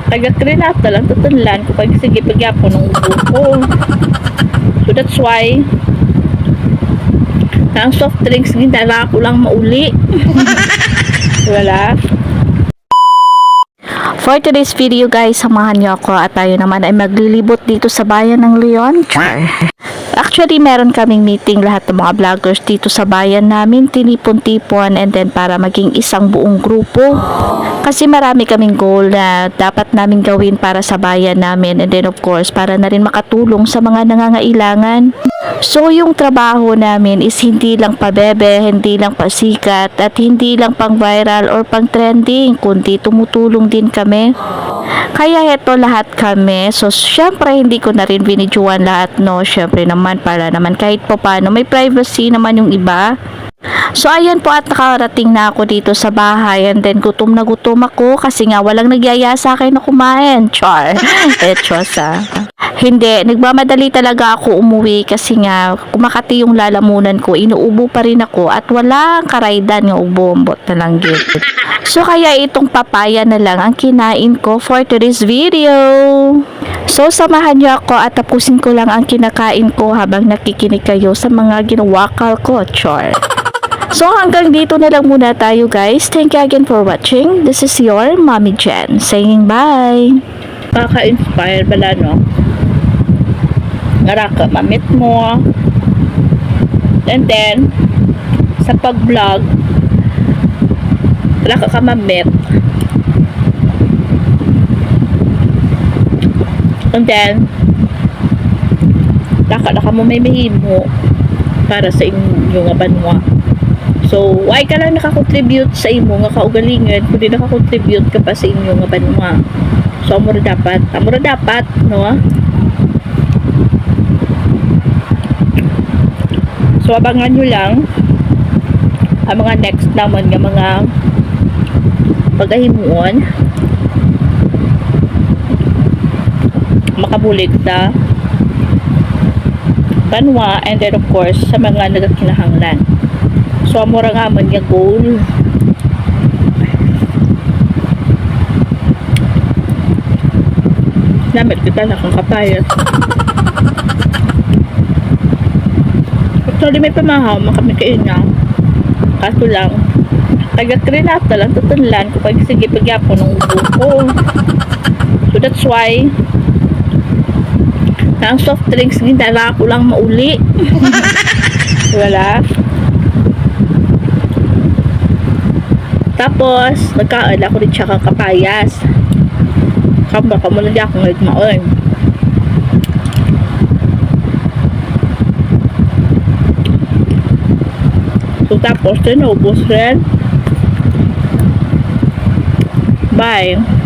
taga-krinata lang tutunlan ko pag sige pagyapo ng ubo ko. So that's why ang soft drinks gindala ko lang mauli. Wala. For today's video guys, samahan niyo ako at tayo naman ay maglilibot dito sa bayan ng Leon. Actually, meron kaming meeting lahat ng mga vloggers dito sa bayan namin, tinipon-tipon and then para maging isang buong grupo. Kasi marami kaming goal na dapat namin gawin para sa bayan namin and then of course para na rin makatulong sa mga nangangailangan. So yung trabaho namin is hindi lang pabebe, hindi lang pasikat at hindi lang pang viral or pang trending, kundi tumutulong din kami. Kaya eto lahat kami. So syempre hindi ko na rin binidyoan lahat, no. Syempre naman para naman kahit pa paano may privacy naman yung iba. So ayan po at nakarating na ako dito sa bahay and then gutom na gutom ako kasi nga walang nagyaya sa akin na kumain. Char. Etchosa. Hindi, nagmamadali talaga ako umuwi kasi nga kumakati yung lalamunan ko, inuubo pa rin ako at walang karaydan ng ubo-umbot na lang gilid. So kaya itong papaya na lang ang kinain ko for today's video. So samahan niyo ako at tapusin ko lang ang kinakain ko habang nakikinig kayo sa mga ginawakal ko. Char. So hanggang dito na lang muna tayo guys. Thank you again for watching. This is your Mommy Jen saying bye. Kaka-inspire bala, no? Ngaraka mamit mo. And then sa pag-vlog wala ka mamit. And then laka mo may mahimo para sa inyong banwa. So why ka lang nakakontribute sa imo nga kaugalingon kundi nakakontribute ka pa sa inyong banwa. So amura dapat no. So abangan nyo lang ang mga next naman ng mga paghahimuon makabulig sa banwa and then of course sa mga nagakinahanglan. So amura nga man yung goal namit kita na kang kapayat. Actually may pamahaw makami kaina kaso lang taga-krinata lang tutunlan ko pag sige pagyapo ng ubo ko. So that's why ang soft drinks gindala ko lang mauli. Wala. Tapos nagkaan ako rin siya kakapayas kamba ka mo lang di ako ngayagmaon. So tapos din naubos rin. Bye.